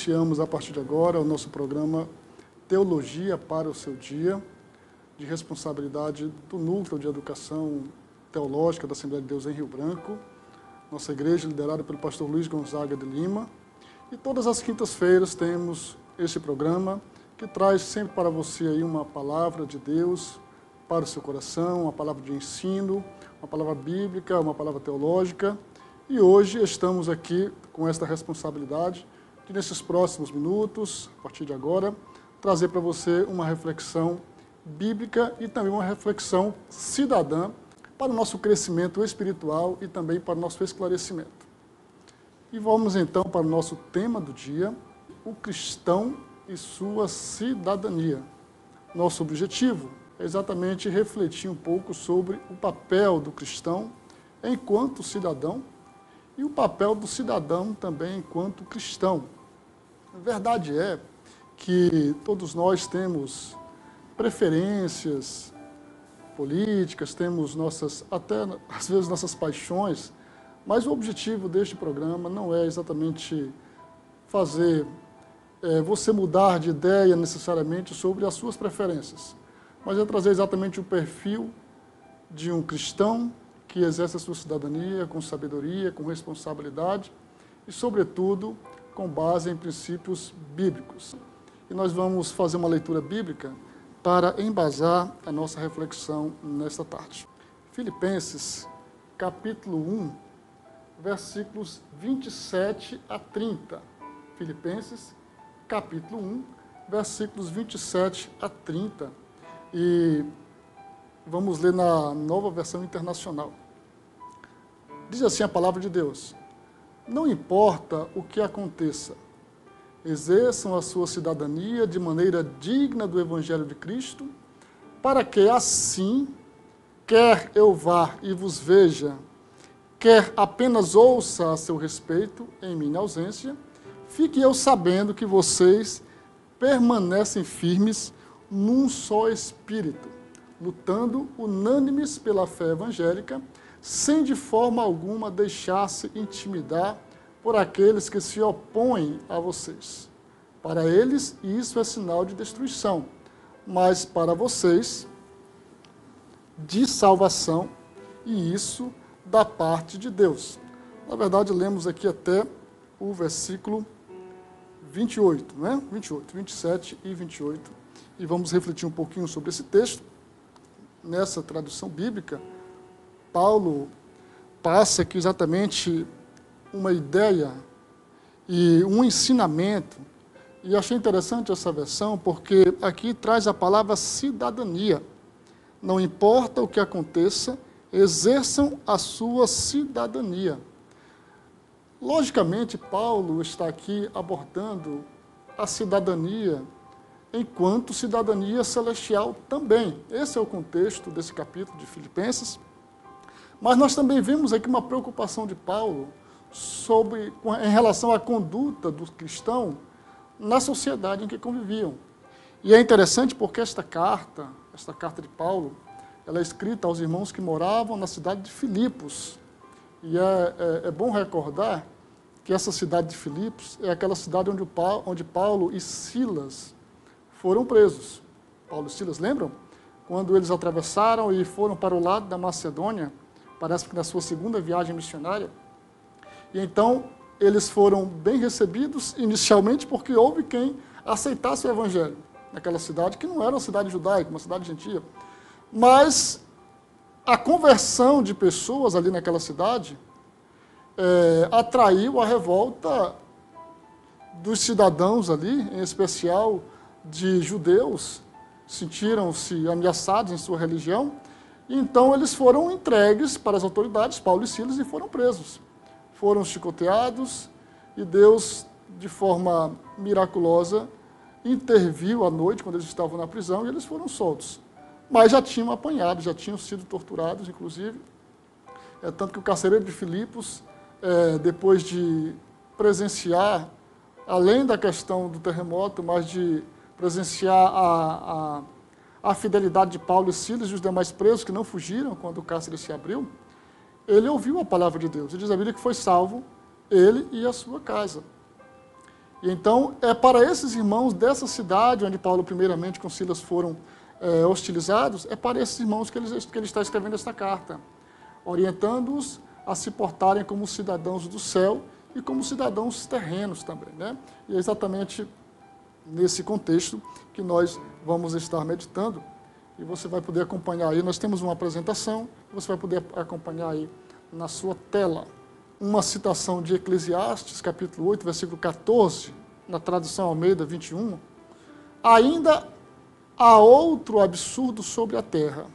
iniciamos a partir de agora o nosso programa Teologia para o Seu Dia, de responsabilidade do Núcleo de Educação Teológica da Assembleia de Deus em Rio Branco, nossa igreja liderada pelo pastor Luiz Gonzaga de Lima. E todas as quintas-feiras temos este programa que traz sempre para você aí uma palavra de Deus para o seu coração, uma palavra de ensino, uma palavra bíblica, uma palavra teológica. E hoje estamos aqui com esta responsabilidade de, nesses próximos minutos, a partir de agora, trazer para você uma reflexão bíblica e também uma reflexão cidadã para o nosso crescimento espiritual e também para o nosso esclarecimento. E vamos então para o nosso tema do dia, o cristão e sua cidadania. Nosso objetivo é exatamente refletir um pouco sobre o papel do cristão enquanto cidadão e o papel do cidadão também enquanto cristão. A verdade é que todos nós temos preferências políticas, temos até às vezes nossas paixões, mas o objetivo deste programa não é exatamente fazer você mudar de ideia necessariamente sobre as suas preferências, mas é trazer exatamente o perfil de um cristão que exerce a sua cidadania com sabedoria, com responsabilidade e, sobretudo, com base em princípios bíblicos. E nós vamos fazer uma leitura bíblica para embasar a nossa reflexão nesta tarde. Filipenses, capítulo 1, versículos 27 a 30. Filipenses, capítulo 1, versículos 27 a 30. E vamos ler na Nova Versão Internacional. Diz assim a palavra de Deus: não importa o que aconteça, exerçam a sua cidadania de maneira digna do Evangelho de Cristo, para que assim, quer eu vá e vos veja, quer apenas ouça a seu respeito em minha ausência, fique eu sabendo que vocês permanecem firmes num só espírito, lutando unânimes pela fé evangélica, sem de forma alguma deixar-se intimidar por aqueles que se opõem a vocês. Para eles, isso é sinal de destruição, mas para vocês, de salvação, e isso da parte de Deus. Na verdade, lemos aqui até o versículo 28, né? 28, 27 e 28, e vamos refletir um pouquinho sobre esse texto. Nessa tradução bíblica, Paulo passa aqui exatamente uma ideia e um ensinamento, e achei interessante essa versão, porque aqui traz a palavra cidadania. Não importa o que aconteça, exerçam a sua cidadania. Logicamente, Paulo está aqui abordando a cidadania enquanto cidadania celestial também. Esse é o contexto desse capítulo de Filipenses. Mas nós também vemos aqui uma preocupação de Paulo em relação à conduta do cristão na sociedade em que conviviam. E é interessante porque esta carta de Paulo, ela é escrita aos irmãos que moravam na cidade de Filipos. E é bom recordar que essa cidade de Filipos é aquela cidade onde Paulo e Silas foram presos. Paulo e Silas, lembram? Quando eles atravessaram e foram para o lado da Macedônia, parece que na sua segunda viagem missionária. E então, eles foram bem recebidos inicialmente porque houve quem aceitasse o evangelho naquela cidade, que não era uma cidade judaica, uma cidade gentia. Mas a conversão de pessoas ali naquela cidade atraiu a revolta dos cidadãos ali, em especial de judeus, sentiram-se ameaçados em sua religião, e então eles foram entregues para as autoridades, Paulo e Silas, e foram presos. Foram chicoteados, e Deus, de forma miraculosa, interviu à noite, quando eles estavam na prisão, e eles foram soltos. Mas já tinham apanhado, já tinham sido torturados, inclusive. Tanto que o carcereiro de Filipos, depois de presenciar, além da questão do terremoto, mas de presenciar a fidelidade de Paulo e Silas e os demais presos que não fugiram quando o cárcere se abriu, ele ouviu a palavra de Deus. E diz a Bíblia que foi salvo ele e a sua casa. E então, é para esses irmãos dessa cidade, onde Paulo primeiramente com Silas foram hostilizados, é para esses irmãos que ele está escrevendo esta carta, orientando-os a se portarem como cidadãos do céu e como cidadãos terrenos também, né? E é exatamente nesse contexto que nós vamos estar meditando, e você vai poder acompanhar aí, nós temos uma apresentação, você vai poder acompanhar aí na sua tela. Uma citação de Eclesiastes, capítulo 8, versículo 14, na tradução Almeida 21, ainda há outro absurdo sobre a terra.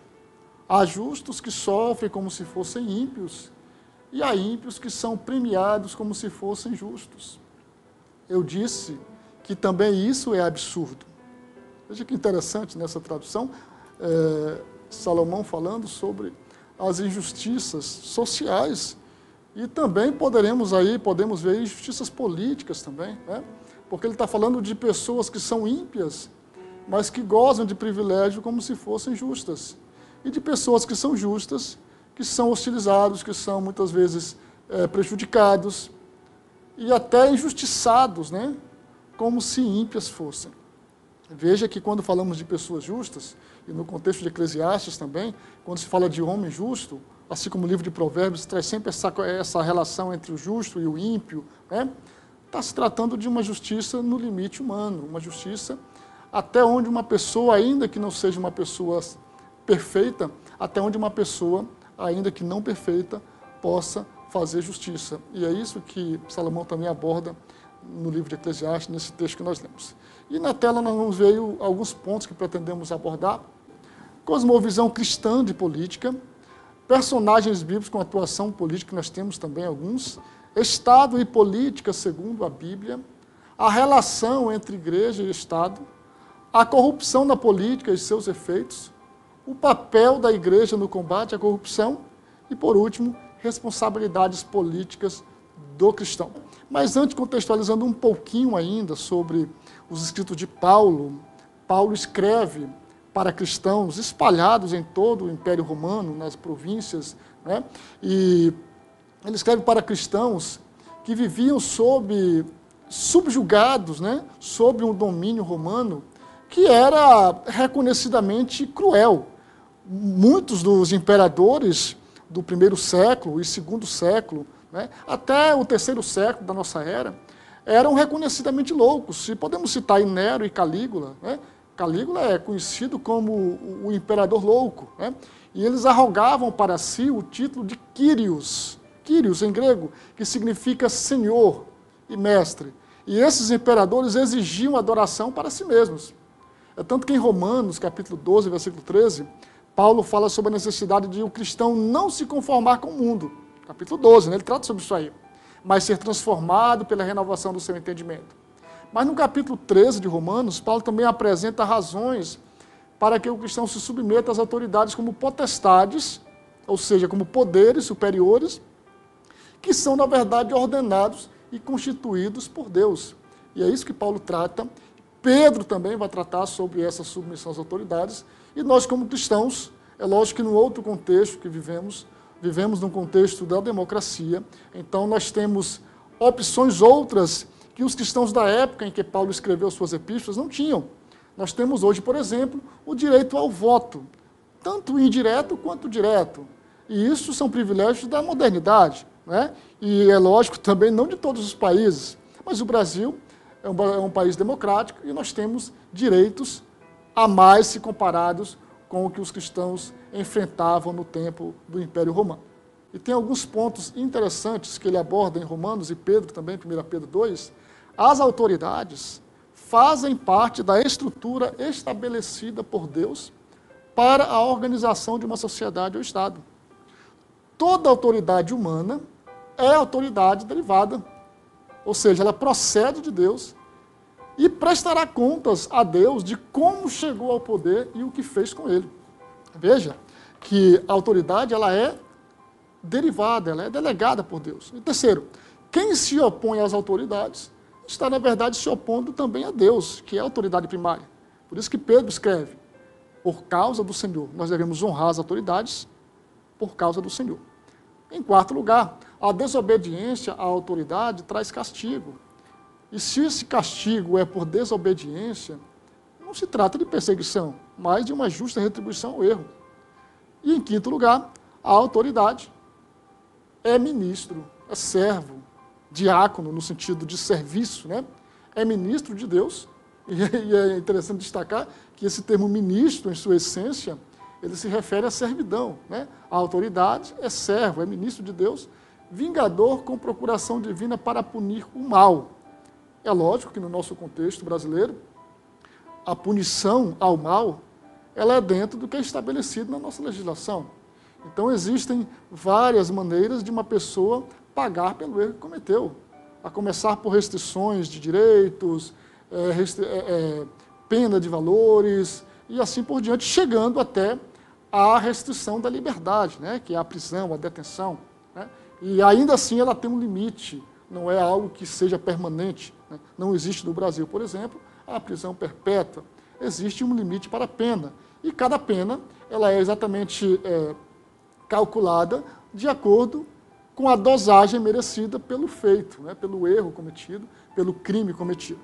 Há justos que sofrem como se fossem ímpios, e há ímpios que são premiados como se fossem justos. Eu disse que também isso é absurdo. Veja que interessante nessa tradução, Salomão falando sobre as injustiças sociais, e também podemos ver injustiças políticas também, né? Porque ele está falando de pessoas que são ímpias, mas que gozam de privilégio como se fossem justas, e de pessoas que são justas, que são hostilizados, que são muitas vezes prejudicados, e até injustiçados, né? Como se ímpias fossem. Veja que quando falamos de pessoas justas, e no contexto de Eclesiastes também, quando se fala de homem justo, assim como o livro de Provérbios traz sempre essa relação entre o justo e o ímpio, né? Está se tratando de uma justiça no limite humano, uma justiça até onde uma pessoa, ainda que não seja uma pessoa perfeita, até onde uma pessoa, ainda que não perfeita, possa fazer justiça. E é isso que Salomão também aborda no livro de Eclesiastes, nesse texto que nós lemos. E na tela nós vamos ver alguns pontos que pretendemos abordar: cosmovisão cristã de política, personagens bíblicos com atuação política, nós temos também alguns, Estado e política segundo a Bíblia, a relação entre igreja e Estado, a corrupção na política e seus efeitos, o papel da igreja no combate à corrupção e, por último, responsabilidades políticas do cristão. Mas antes, contextualizando um pouquinho ainda sobre os escritos de Paulo, Paulo escreve para cristãos espalhados em todo o Império Romano, nas províncias, né? E ele escreve para cristãos que viviam subjugados, né? Sob um domínio romano que era reconhecidamente cruel. Muitos dos imperadores do primeiro século e segundo século, né, até o terceiro século da nossa era, eram reconhecidamente loucos. E podemos citar aí Nero e Calígula, né? Calígula é conhecido como o imperador louco, né? E eles arrogavam para si o título de Kyrios, Kyrios em grego, que significa senhor e mestre. E esses imperadores exigiam adoração para si mesmos. É tanto que em Romanos, capítulo 12, versículo 13, Paulo fala sobre a necessidade de o cristão não se conformar com o mundo. Capítulo 12, né? Ele trata sobre isso aí. Mas ser transformado pela renovação do seu entendimento. Mas no capítulo 13 de Romanos, Paulo também apresenta razões para que o cristão se submeta às autoridades como potestades, ou seja, como poderes superiores, que são, na verdade, ordenados e constituídos por Deus. E é isso que Paulo trata. Pedro também vai tratar sobre essa submissão às autoridades. E nós, como cristãos, é lógico que no outro contexto que vivemos num contexto da democracia, então nós temos opções outras que os cristãos da época em que Paulo escreveu suas epístolas não tinham. Nós temos hoje, por exemplo, o direito ao voto, tanto indireto quanto direto. E isso são privilégios da modernidade, né? E é lógico também não de todos os países, mas o Brasil é um país democrático e nós temos direitos a mais se comparados com o que os cristãos enfrentavam no tempo do Império Romano. E tem alguns pontos interessantes que ele aborda em Romanos e Pedro também, 1 Pedro 2. As autoridades fazem parte da estrutura estabelecida por Deus para a organização de uma sociedade ou Estado. Toda autoridade humana é autoridade derivada, ou seja, ela procede de Deus e prestará contas a Deus de como chegou ao poder e o que fez com ele. Veja que a autoridade ela é derivada, ela é delegada por Deus. E terceiro, quem se opõe às autoridades está, na verdade, se opondo também a Deus, que é a autoridade primária. Por isso que Pedro escreve, por causa do Senhor. Nós devemos honrar as autoridades por causa do Senhor. Em quarto lugar, a desobediência à autoridade traz castigo. E se esse castigo é por desobediência, não se trata de perseguição, mas de uma justa retribuição ao erro. E em quinto lugar, a autoridade é ministro, é servo, diácono no sentido de serviço, né? É ministro de Deus. E é interessante destacar que esse termo ministro, em sua essência, ele se refere à servidão, né? A autoridade é servo, é ministro de Deus, vingador com procuração divina para punir o mal. É lógico que no nosso contexto brasileiro, a punição ao mal, ela é dentro do que é estabelecido na nossa legislação. Então existem várias maneiras de uma pessoa pagar pelo erro que cometeu, a começar por restrições de direitos, pena de valores e assim por diante, chegando até a restrição da liberdade, né, que é a prisão, a detenção, né, e ainda assim ela tem um limite, não é algo que seja permanente, né, não existe no Brasil, por exemplo, a prisão perpétua, existe um limite para a pena, e cada pena ela é exatamente calculada de acordo com a dosagem merecida pelo feito, né, pelo erro cometido, pelo crime cometido.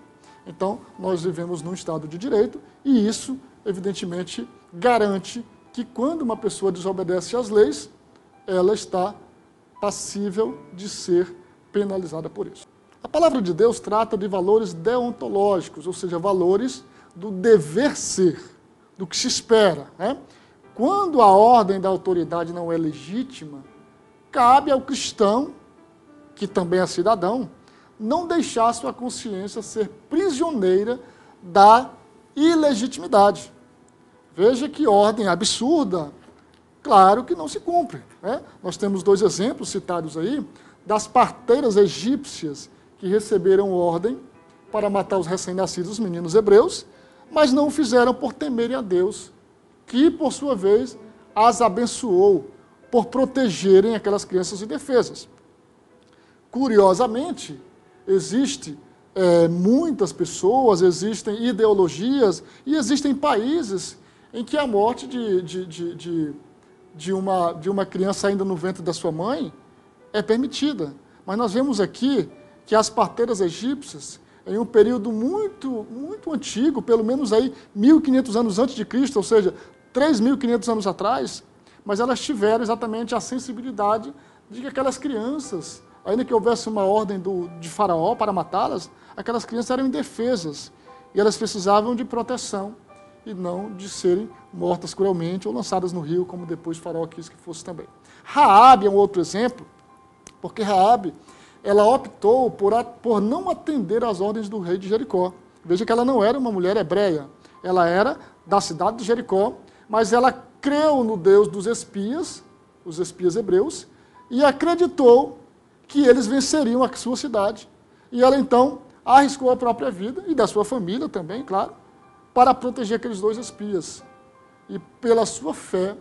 Então, nós vivemos num Estado de Direito e isso, evidentemente, garante que quando uma pessoa desobedece às leis, ela está passível de ser penalizada por isso. A palavra de Deus trata de valores deontológicos, ou seja, valores do dever ser, do que se espera, né? Quando a ordem da autoridade não é legítima, cabe ao cristão, que também é cidadão, não deixar sua consciência ser prisioneira da ilegitimidade. Veja que ordem absurda, claro que não se cumpre, né? Nós temos dois exemplos citados aí, das parteiras egípcias que receberam ordem para matar os recém-nascidos, os meninos hebreus, mas não o fizeram por temerem a Deus, que, por sua vez, as abençoou por protegerem aquelas crianças indefesas. Curiosamente, existem muitas pessoas, existem ideologias e existem países em que a morte de uma criança ainda no ventre da sua mãe é permitida. Mas nós vemos aqui que as parteiras egípcias, em um período muito antigo, pelo menos aí 1.500 anos antes de Cristo, ou seja, 3.500 anos atrás, mas elas tiveram exatamente a sensibilidade de que aquelas crianças, ainda que houvesse uma ordem de Faraó para matá-las, aquelas crianças eram indefesas e elas precisavam de proteção e não de serem mortas cruelmente ou lançadas no rio, como depois o Faraó quis que fosse também. Raabe é um outro exemplo, porque Raabe, ela optou por não atender às ordens do rei de Jericó. Veja que ela não era uma mulher hebreia, ela era da cidade de Jericó, mas ela creu no Deus dos espias, os espias hebreus, e acreditou que eles venceriam a sua cidade. E ela então arriscou a própria vida, e da sua família também, claro, para proteger aqueles dois espias. E pela sua fé,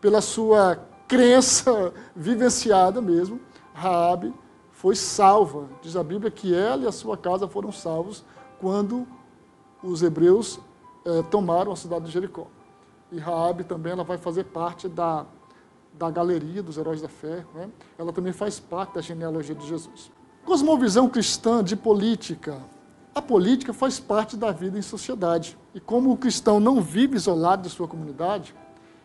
pela sua crença vivenciada mesmo, Raabe foi salva. Diz a Bíblia que ela e a sua casa foram salvos quando os hebreus tomaram a cidade de Jericó. E Raabe também ela vai fazer parte da galeria dos heróis da fé, né? Ela também faz parte da genealogia de Jesus. Cosmovisão cristã de política. A política faz parte da vida em sociedade. E como o cristão não vive isolado de sua comunidade,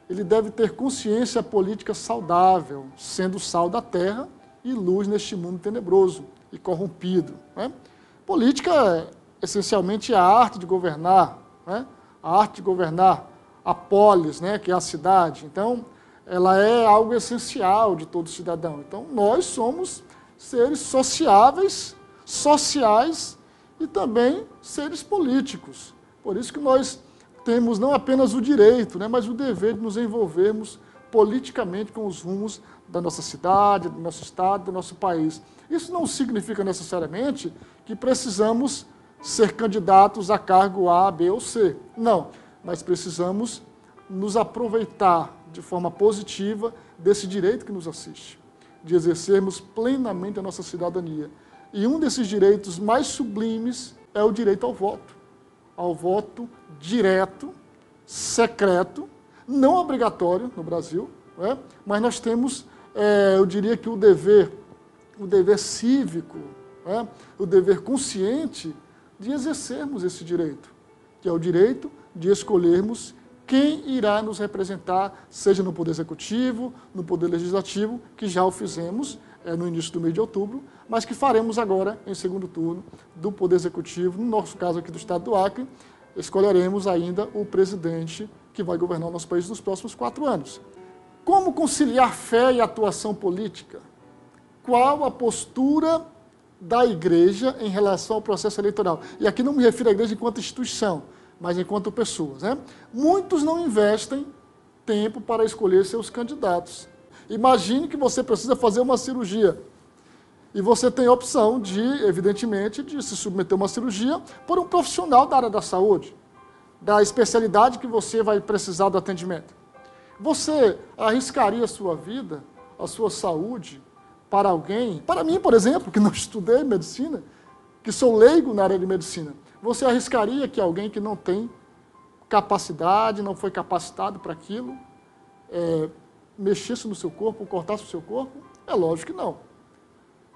ele deve ter consciência política saudável, sendo sal da terra e luz neste mundo tenebroso e corrompido, né? Política é essencialmente a arte de governar, né? A arte de governar a polis, né, que é a cidade. Então, ela é algo essencial de todo cidadão. Então, nós somos seres sociáveis, sociais e também seres políticos. Por isso que nós temos não apenas o direito, né, mas o dever de nos envolvermos politicamente com os rumos da nossa cidade, do nosso estado, do nosso país. Isso não significa necessariamente que precisamos ser candidatos a cargo A, B ou C. Não, mas precisamos nos aproveitar de forma positiva desse direito que nos assiste, de exercermos plenamente a nossa cidadania. E um desses direitos mais sublimes é o direito ao voto direto, secreto, não obrigatório no Brasil, não é? Mas nós temos, eu diria que o dever cívico né, o dever consciente de exercermos esse direito, que é o direito de escolhermos quem irá nos representar, seja no Poder Executivo, no Poder Legislativo, que já o fizemos no início do mês de outubro, mas que faremos agora, em segundo turno, do Poder Executivo, no nosso caso aqui do Estado do Acre, escolheremos ainda o presidente que vai governar o nosso país nos próximos 4 anos. Como conciliar fé e atuação política? Qual a postura da igreja em relação ao processo eleitoral? E aqui não me refiro à igreja enquanto instituição, mas enquanto pessoas, né? Muitos não investem tempo para escolher seus candidatos. Imagine que você precisa fazer uma cirurgia e você tem a opção de, evidentemente, de se submeter a uma cirurgia por um profissional da área da saúde, da especialidade que você vai precisar do atendimento. Você arriscaria a sua vida, a sua saúde, para alguém, para mim, por exemplo, que não estudei medicina, que sou leigo na área de medicina, você arriscaria que alguém que não tem capacidade, não foi capacitado para aquilo, mexesse no seu corpo, cortasse o seu corpo? É lógico que não.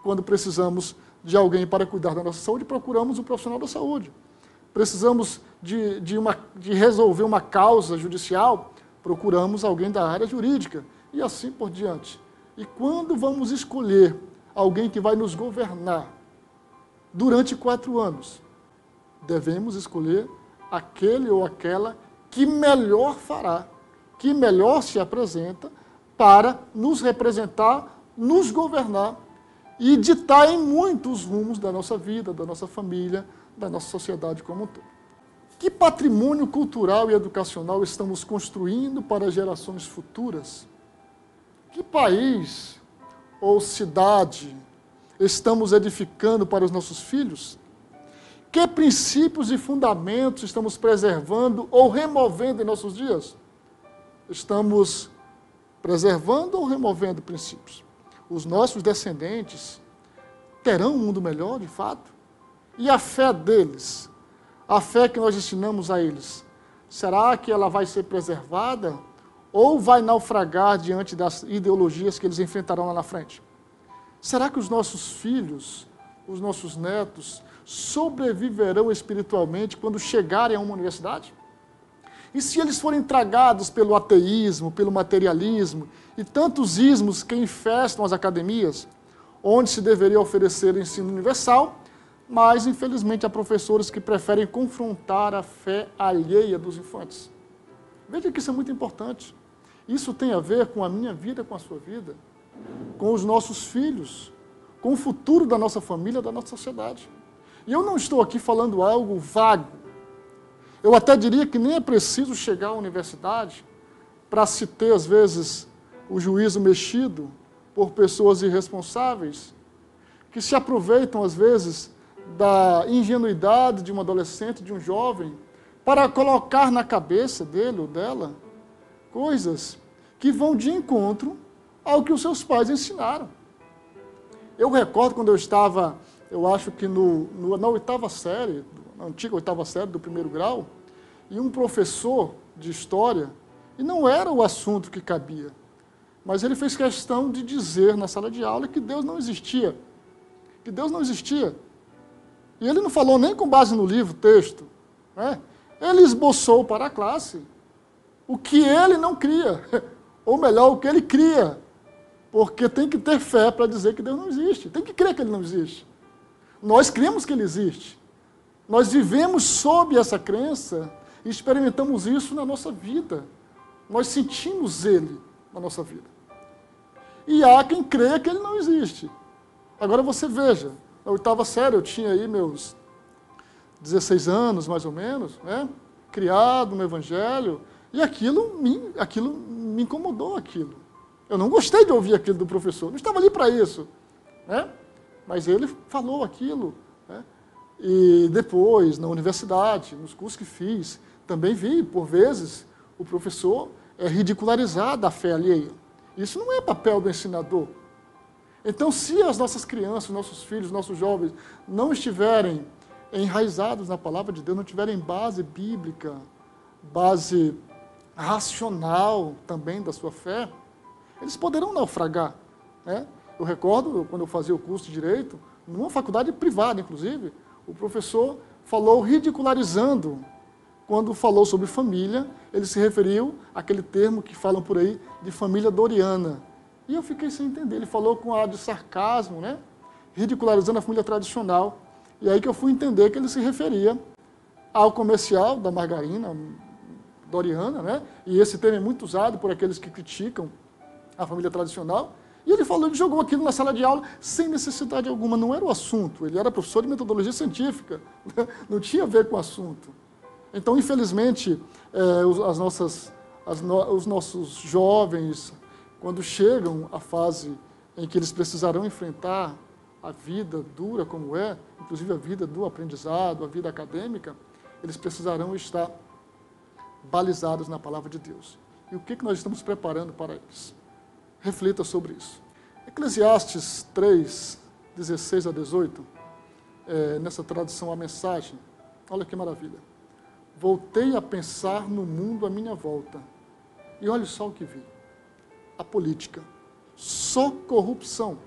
Quando precisamos de alguém para cuidar da nossa saúde, procuramos um profissional da saúde. Precisamos de resolver uma causa judicial, procuramos alguém da área jurídica, e assim por diante. E quando vamos escolher alguém que vai nos governar durante 4 anos, devemos escolher aquele ou aquela que melhor fará, que melhor se apresenta para nos representar, nos governar e ditar em muitos rumos da nossa vida, da nossa família, da nossa sociedade como um todo. Que patrimônio cultural e educacional estamos construindo para gerações futuras? Que país ou cidade estamos edificando para os nossos filhos? Que princípios e fundamentos estamos preservando ou removendo em nossos dias? Estamos preservando ou removendo princípios? Os nossos descendentes terão um mundo melhor, de fato? E a fé deles, a fé que nós ensinamos a eles, será que ela vai ser preservada ou vai naufragar diante das ideologias que eles enfrentarão lá na frente? Será que os nossos filhos, os nossos netos, sobreviverão espiritualmente quando chegarem a uma universidade? E se eles forem tragados pelo ateísmo, pelo materialismo e tantos ismos que infestam as academias, onde se deveria oferecer ensino universal, mas infelizmente há professores que preferem confrontar a fé alheia dos infantes. Veja que isso é muito importante. Isso tem a ver com a minha vida, com a sua vida, com os nossos filhos, com o futuro da nossa família, da nossa sociedade. E eu não estou aqui falando algo vago. Eu até diria que nem é preciso chegar à universidade para se ter, às vezes, o juízo mexido por pessoas irresponsáveis, que se aproveitam, às vezes, da ingenuidade de um adolescente, de um jovem, para colocar na cabeça dele ou dela coisas que vão de encontro ao que os seus pais ensinaram. Eu recordo quando eu estava, eu acho que na 8ª série, na antiga 8ª série do 1º grau, e um professor de história, e não era o assunto que cabia, mas ele fez questão de dizer na sala de aula que Deus não existia. Que Deus não existia. E ele não falou nem com base no livro, texto, né? Ele esboçou para a classe o que ele não cria, ou melhor, o que ele cria, porque tem que ter fé para dizer que Deus não existe, tem que crer que ele não existe. Nós cremos que ele existe, nós vivemos sob essa crença e experimentamos isso na nossa vida, nós sentimos ele na nossa vida. E há quem creia que ele não existe. Agora você veja, na 8ª série eu tinha aí meus 16 anos, mais ou menos, né? Criado no Evangelho, e aquilo me incomodou, aquilo. Eu não gostei de ouvir aquilo do professor, não estava ali para isso, né? Mas ele falou aquilo, né? E depois, na universidade, nos cursos que fiz, também vi, por vezes, o professor ridicularizar da fé alheia. Isso não é papel do ensinador. Então, se as nossas crianças, nossos filhos, nossos jovens não estiverem enraizados na palavra de Deus, não tiverem base bíblica, base racional também da sua fé, eles poderão naufragar, né? Eu recordo, quando eu fazia o curso de Direito, numa faculdade privada, inclusive, o professor falou ridicularizando, quando falou sobre família, ele se referiu àquele termo que falam por aí de família doriana. E eu fiquei sem entender, ele falou com ar de sarcasmo, né? Ridicularizando a família tradicional. E aí que eu fui entender que ele se referia ao comercial da margarina doriana, né? E esse termo é muito usado por aqueles que criticam a família tradicional. E ele falou, ele jogou aquilo na sala de aula sem necessidade alguma, não era o assunto. Ele era professor de metodologia científica, não tinha a ver com o assunto. Então, infelizmente, os nossos jovens, quando chegam à fase em que eles precisarão enfrentar a vida dura como é, inclusive a vida do aprendizado, a vida acadêmica, eles precisarão estar balizados na palavra de Deus. E o que nós estamos preparando para eles? Reflita sobre isso. Eclesiastes 3, 16 a 18, nessa tradução a mensagem, olha que maravilha. Voltei a pensar no mundo à minha volta, e olha só o que vi. A política, só corrupção.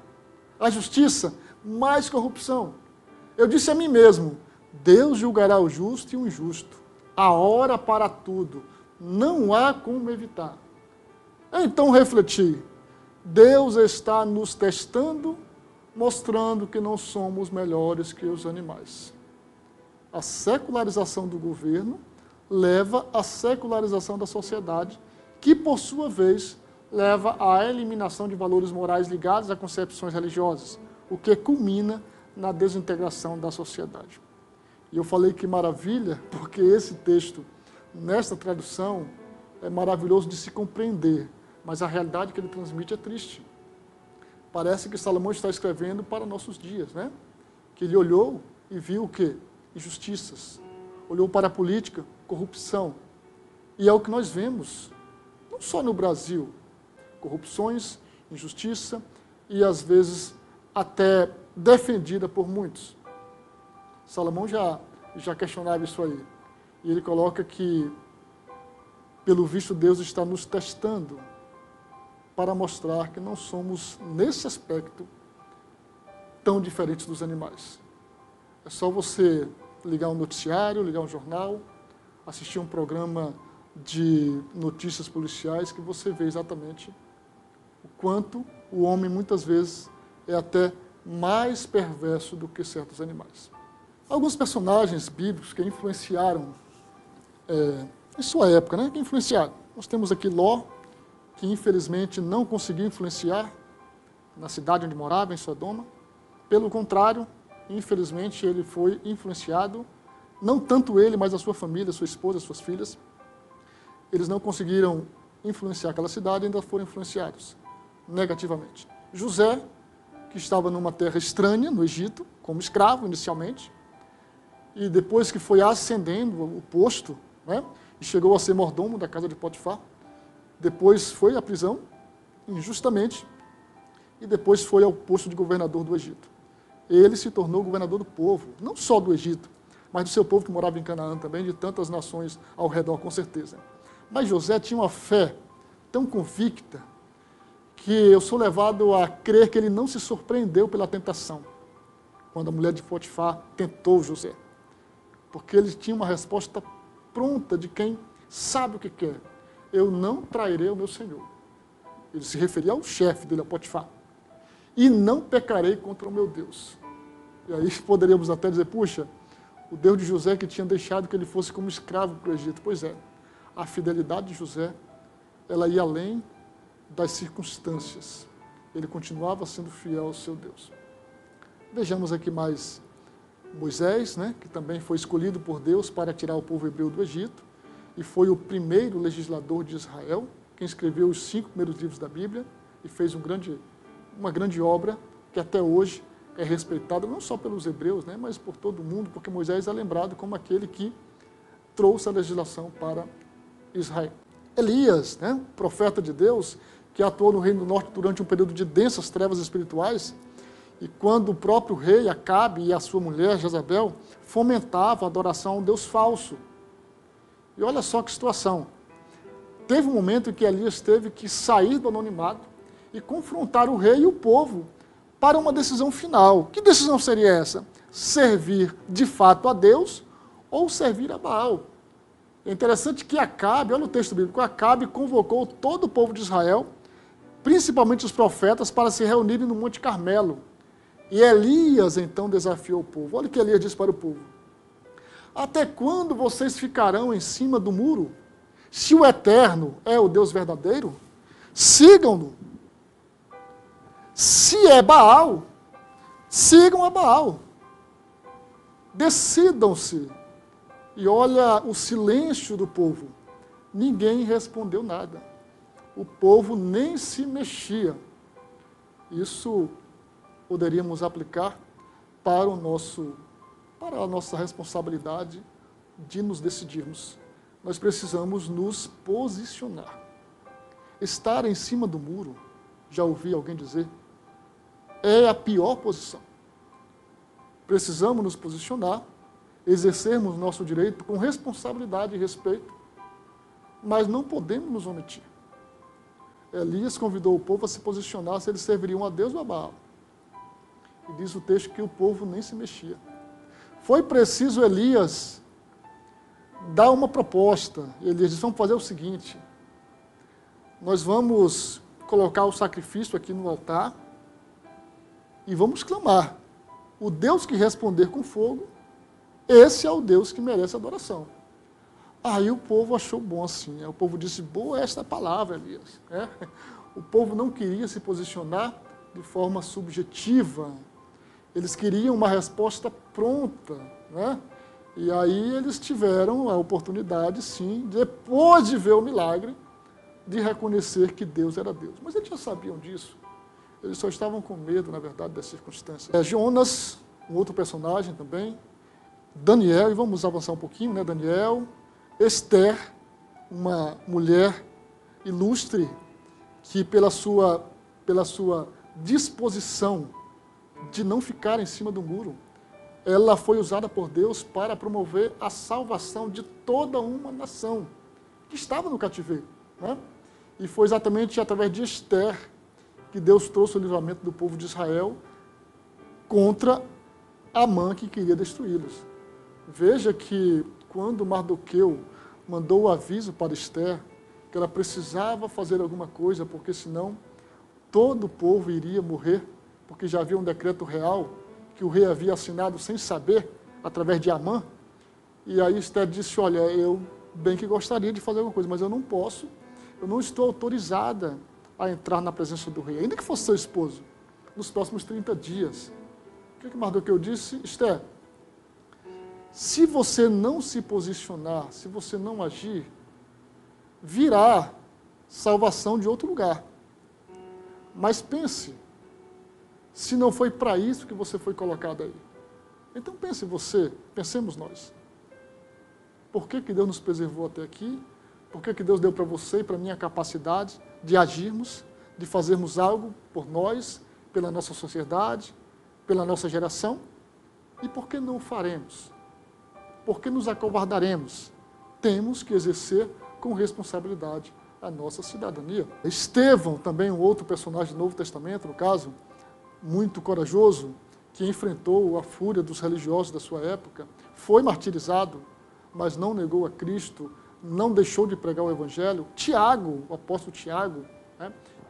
A justiça, mais corrupção. Eu disse a mim mesmo, Deus julgará o justo e o injusto. A hora para tudo, não há como evitar. Então refleti, Deus está nos testando, mostrando que não somos melhores que os animais. A secularização do governo leva à secularização da sociedade, que, por sua vez, leva à eliminação de valores morais ligados a concepções religiosas, o que culmina na desintegração da sociedade. E eu falei que maravilha, porque esse texto, nesta tradução, é maravilhoso de se compreender, mas a realidade que ele transmite é triste. Parece que Salomão está escrevendo para nossos dias, né? Que ele olhou e viu o quê? Injustiças. Olhou para a política, corrupção. E é o que nós vemos, não só no Brasil, corrupções, injustiça e às vezes até defendida por muitos. Salomão já questionava isso aí. E ele coloca que, pelo visto, Deus está nos testando para mostrar que não somos, nesse aspecto, tão diferentes dos animais. É só você ligar um noticiário, ligar um jornal, assistir um programa de notícias policiais que você vê exatamente o quanto o homem, muitas vezes, é até mais perverso do que certos animais. Alguns personagens bíblicos que influenciaram, em sua época, né, que influenciaram. Nós temos aqui Ló, que infelizmente não conseguiu influenciar na cidade onde morava, em Sodoma. Pelo contrário, infelizmente ele foi influenciado, não tanto ele, mas a sua família, sua esposa, suas filhas. Eles não conseguiram influenciar aquela cidade, ainda foram influenciados negativamente. José, que estava numa terra estranha, no Egito, como escravo inicialmente, e depois que foi ascendendo o posto, né, e chegou a ser mordomo da casa de Potifar, depois foi à prisão, injustamente, e depois foi ao posto de governador do Egito. Ele se tornou governador do povo, não só do Egito, mas do seu povo que morava em Canaã também, de tantas nações ao redor, com certeza. Mas José tinha uma fé tão convicta que eu sou levado a crer que ele não se surpreendeu pela tentação, quando a mulher de Potifar tentou José. Porque ele tinha uma resposta pronta de quem sabe o que quer. Eu não trairei o meu Senhor. Ele se referia ao chefe dele, a Potifar. E não pecarei contra o meu Deus. E aí poderíamos até dizer, puxa, o Deus de José que tinha deixado que ele fosse como escravo para o Egito. Pois é, a fidelidade de José, ela ia além das circunstâncias. Ele continuava sendo fiel ao seu Deus. Vejamos aqui mais Moisés, né, que também foi escolhido por Deus para tirar o povo hebreu do Egito, e foi o primeiro legislador de Israel, quem escreveu os 5 primeiros livros da Bíblia, e fez uma grande obra, que até hoje é respeitada, não só pelos hebreus, né, mas por todo mundo, porque Moisés é lembrado como aquele que trouxe a legislação para Israel. Elias, né, profeta de Deus, que atuou no Reino do Norte durante um período de densas trevas espirituais, e quando o próprio rei Acabe e a sua mulher Jezabel fomentavam a adoração a um Deus falso. E olha só que situação. Teve um momento em que Elias teve que sair do anonimato e confrontar o rei e o povo para uma decisão final. Que decisão seria essa? Servir de fato a Deus ou servir a Baal? É interessante que Acabe, olha o texto bíblico, Acabe convocou todo o povo de Israel, principalmente os profetas, para se reunirem no Monte Carmelo. E Elias então desafiou o povo. Olha o que Elias disse para o povo: até quando vocês ficarão em cima do muro? Se o Eterno é o Deus verdadeiro, sigam-no. Se é Baal, sigam a Baal. Decidam-se. E olha o silêncio do povo. Ninguém respondeu nada. O povo nem se mexia. Isso poderíamos aplicar para a nossa responsabilidade de nos decidirmos. Nós precisamos nos posicionar. Estar em cima do muro, já ouvi alguém dizer, é a pior posição. Precisamos nos posicionar, exercermos nosso direito com responsabilidade e respeito, mas não podemos nos omitir. Elias convidou o povo a se posicionar se eles serviriam a Deus ou a Baal. E diz o texto que o povo nem se mexia. Foi preciso Elias dar uma proposta. Elias disse: vamos fazer o seguinte, nós vamos colocar o sacrifício aqui no altar e vamos clamar. O Deus que responder com fogo, esse é o Deus que merece adoração. Aí o povo achou bom assim. O povo disse: boa esta palavra, Elias. O povo não queria se posicionar de forma subjetiva. Eles queriam uma resposta pronta. E aí eles tiveram a oportunidade, sim, depois de ver o milagre, de reconhecer que Deus era Deus. Mas eles já sabiam disso. Eles só estavam com medo, na verdade, das circunstâncias. Jonas, um outro personagem também. Daniel, e vamos avançar um pouquinho, Daniel. Esther, uma mulher ilustre, que pela sua disposição de não ficar em cima do muro, ela foi usada por Deus para promover a salvação de toda uma nação que estava no cativeiro. E foi exatamente através de Esther que Deus trouxe o livramento do povo de Israel contra Amã, que queria destruí-los. Veja que quando Mardoqueu mandou o aviso para Esther que ela precisava fazer alguma coisa, porque senão todo o povo iria morrer, porque já havia um decreto real que o rei havia assinado sem saber, através de Amã. E aí Esther disse: olha, eu bem que gostaria de fazer alguma coisa, mas eu não posso, eu não estou autorizada a entrar na presença do rei, ainda que fosse seu esposo, nos próximos 30 dias. O que Mardoqueu disse? Esther, se você não se posicionar, se você não agir, virá salvação de outro lugar. Mas pense, se não foi para isso que você foi colocado aí. Então pense você, pensemos nós. Por que Deus nos preservou até aqui? Por que Deus deu para você e para mim a capacidade de agirmos, de fazermos algo por nós, pela nossa sociedade, pela nossa geração? E por que não o faremos? Por que nos acovardaremos? Temos que exercer com responsabilidade a nossa cidadania. Estevão, também um outro personagem do Novo Testamento, no caso, muito corajoso, que enfrentou a fúria dos religiosos da sua época, foi martirizado, mas não negou a Cristo, não deixou de pregar o Evangelho. Tiago, o apóstolo Tiago,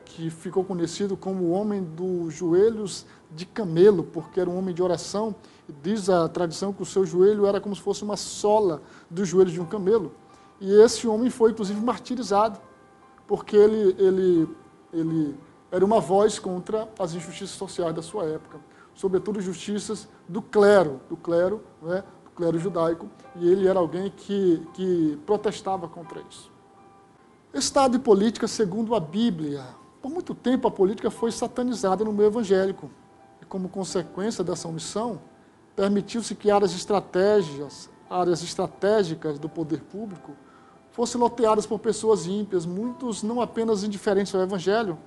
que ficou conhecido como o homem dos joelhos de camelo, porque era um homem de oração. Diz a tradição que o seu joelho era como se fosse uma sola dos joelhos de um camelo. E esse homem foi, inclusive, martirizado, porque ele era uma voz contra as injustiças sociais da sua época, sobretudo injustiças do clero judaico, e ele era alguém que protestava contra isso. Estado e política segundo a Bíblia. Por muito tempo a política foi satanizada no meio evangélico, e como consequência dessa omissão, permitiu-se que áreas estratégicas do poder público fossem loteadas por pessoas ímpias, muitos não apenas indiferentes ao Evangelho,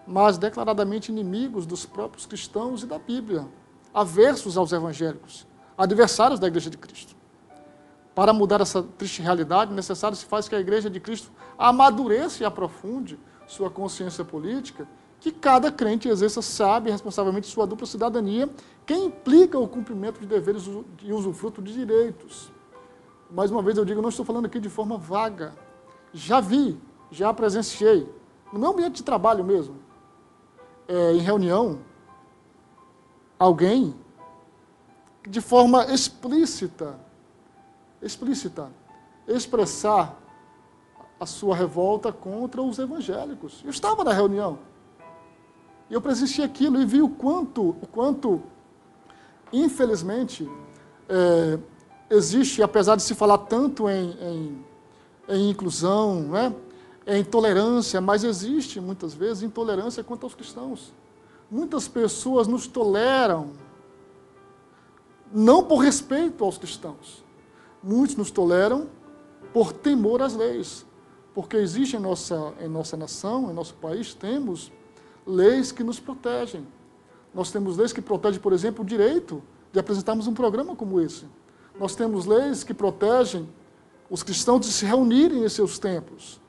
mas declaradamente inimigos dos próprios cristãos e da Bíblia, aversos aos evangélicos, adversários da Igreja de Cristo. Para mudar essa triste realidade, necessário se faz que a Igreja de Cristo amadureça e aprofunde sua consciência política que cada crente exerça sábia e responsavelmente sua dupla cidadania, que implica o cumprimento de deveres e usufruto de direitos. Mais uma vez eu digo, eu não estou falando aqui de forma vaga. Já vi, já presenciei, no meu ambiente de trabalho mesmo, em reunião, alguém, de forma explícita, expressar a sua revolta contra os evangélicos. Eu estava na reunião, e eu presenciei aquilo e vi o quanto infelizmente, existe, apesar de se falar tanto em inclusão, né, em tolerância, mas existe, muitas vezes, intolerância quanto aos cristãos. Muitas pessoas nos toleram, não por respeito aos cristãos. Muitos nos toleram por temor às leis. Porque existe em nossa nação, em nosso país, temos leis que nos protegem. Nós temos leis que protegem, por exemplo, o direito de apresentarmos um programa como esse. Nós temos leis que protegem os cristãos de se reunirem em seus templos.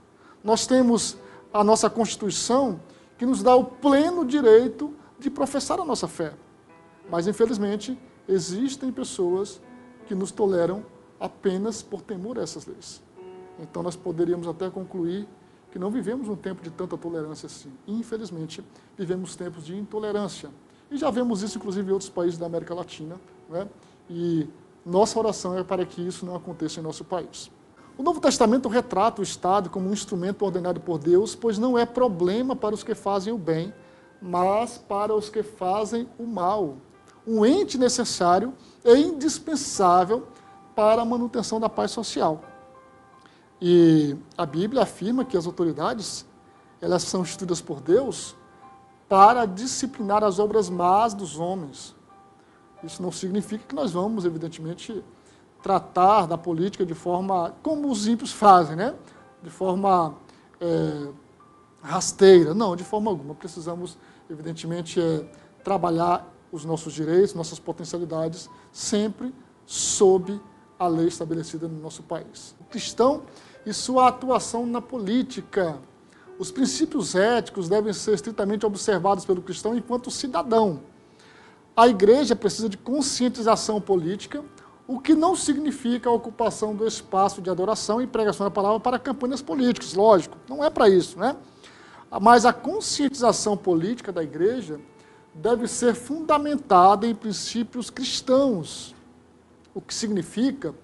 Nós temos a nossa Constituição que nos dá o pleno direito de professar a nossa fé. Mas, infelizmente, existem pessoas que nos toleram apenas por temor a essas leis. Então, nós poderíamos até concluir que não vivemos um tempo de tanta tolerância assim. Infelizmente, vivemos tempos de intolerância. E já vemos isso, inclusive, em outros países da América Latina, né? E nossa oração é para que isso não aconteça em nosso país. O Novo Testamento retrata o Estado como um instrumento ordenado por Deus, pois não é problema para os que fazem o bem, mas para os que fazem o mal. Um ente necessário e indispensável para a manutenção da paz social. E a Bíblia afirma que as autoridades, elas são instituídas por Deus para disciplinar as obras más dos homens. Isso não significa que nós vamos, evidentemente, tratar da política de forma como os ímpios fazem, né? De forma rasteira. Não, de forma alguma. Precisamos, evidentemente, trabalhar os nossos direitos, nossas potencialidades, sempre sob a lei estabelecida no nosso país. O cristão e sua atuação na política. Os princípios éticos devem ser estritamente observados pelo cristão enquanto cidadão. A igreja precisa de conscientização política, o que não significa a ocupação do espaço de adoração e pregação da palavra para campanhas políticas, lógico, não é para isso, né? Mas a conscientização política da igreja deve ser fundamentada em princípios cristãos, o que significa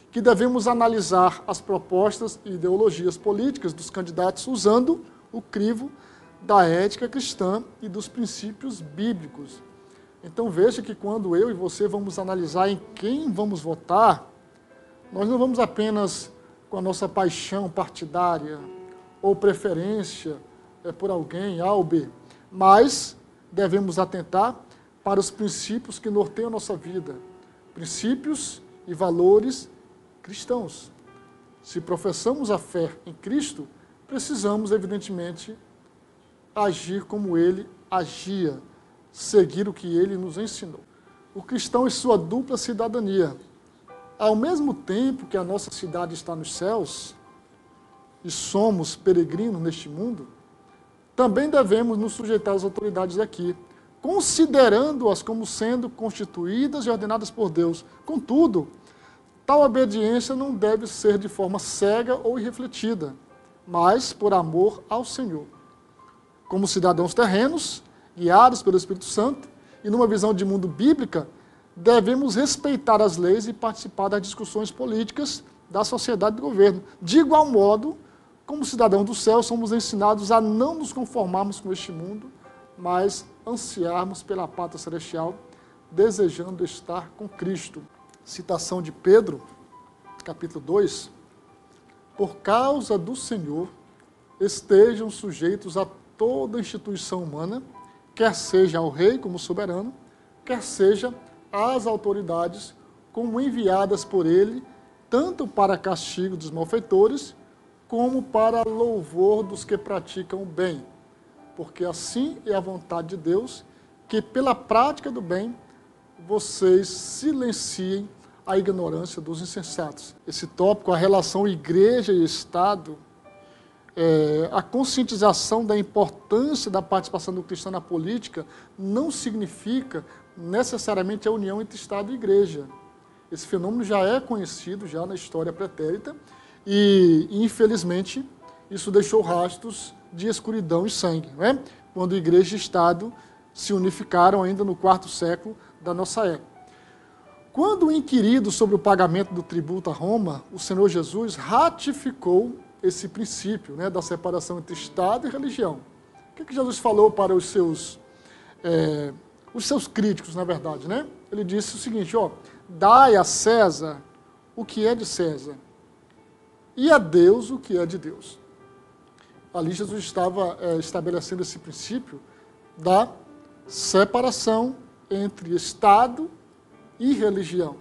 que devemos analisar as propostas e ideologias políticas dos candidatos usando o crivo da ética cristã e dos princípios bíblicos. Então veja que quando eu e você vamos analisar em quem vamos votar, nós não vamos apenas com a nossa paixão partidária ou preferência por alguém, A ou B, mas devemos atentar para os princípios que norteiam a nossa vida, princípios e valores cristãos. Se professamos a fé em Cristo, precisamos, evidentemente, agir como Ele agia, seguir o que Ele nos ensinou. O cristão e sua dupla cidadania. Ao mesmo tempo que a nossa cidade está nos céus, e somos peregrinos neste mundo, também devemos nos sujeitar às autoridades daqui, considerando-as como sendo constituídas e ordenadas por Deus. Contudo, tal obediência não deve ser de forma cega ou irrefletida, mas por amor ao Senhor. Como cidadãos terrenos, guiados pelo Espírito Santo, e numa visão de mundo bíblica, devemos respeitar as leis e participar das discussões políticas da sociedade e do governo. De igual modo, como cidadãos do céu, somos ensinados a não nos conformarmos com este mundo, mas ansiarmos pela pátria celestial, desejando estar com Cristo. Citação de Pedro, capítulo 2. Por causa do Senhor, estejam sujeitos a toda instituição humana, quer seja ao rei como soberano, quer seja às autoridades como enviadas por ele, tanto para castigo dos malfeitores, como para louvor dos que praticam o bem. Porque assim é a vontade de Deus, que pela prática do bem, vocês silenciem a ignorância dos insensatos. Esse tópico, a relação igreja e Estado, A conscientização da importância da participação do cristão na política não significa necessariamente a união entre Estado e Igreja. Esse fenômeno já é conhecido já na história pretérita e, infelizmente, isso deixou rastros de escuridão e sangue, né? Quando Igreja e Estado se unificaram ainda no IV século da nossa era. Quando inquirido sobre o pagamento do tributo a Roma, o Senhor Jesus ratificou esse princípio, né, da separação entre Estado e religião. O que Jesus falou para os seus críticos, na verdade, né? Ele disse o seguinte, ó, dai a César o que é de César e a Deus o que é de Deus. Ali Jesus estava estabelecendo esse princípio da separação entre Estado e religião,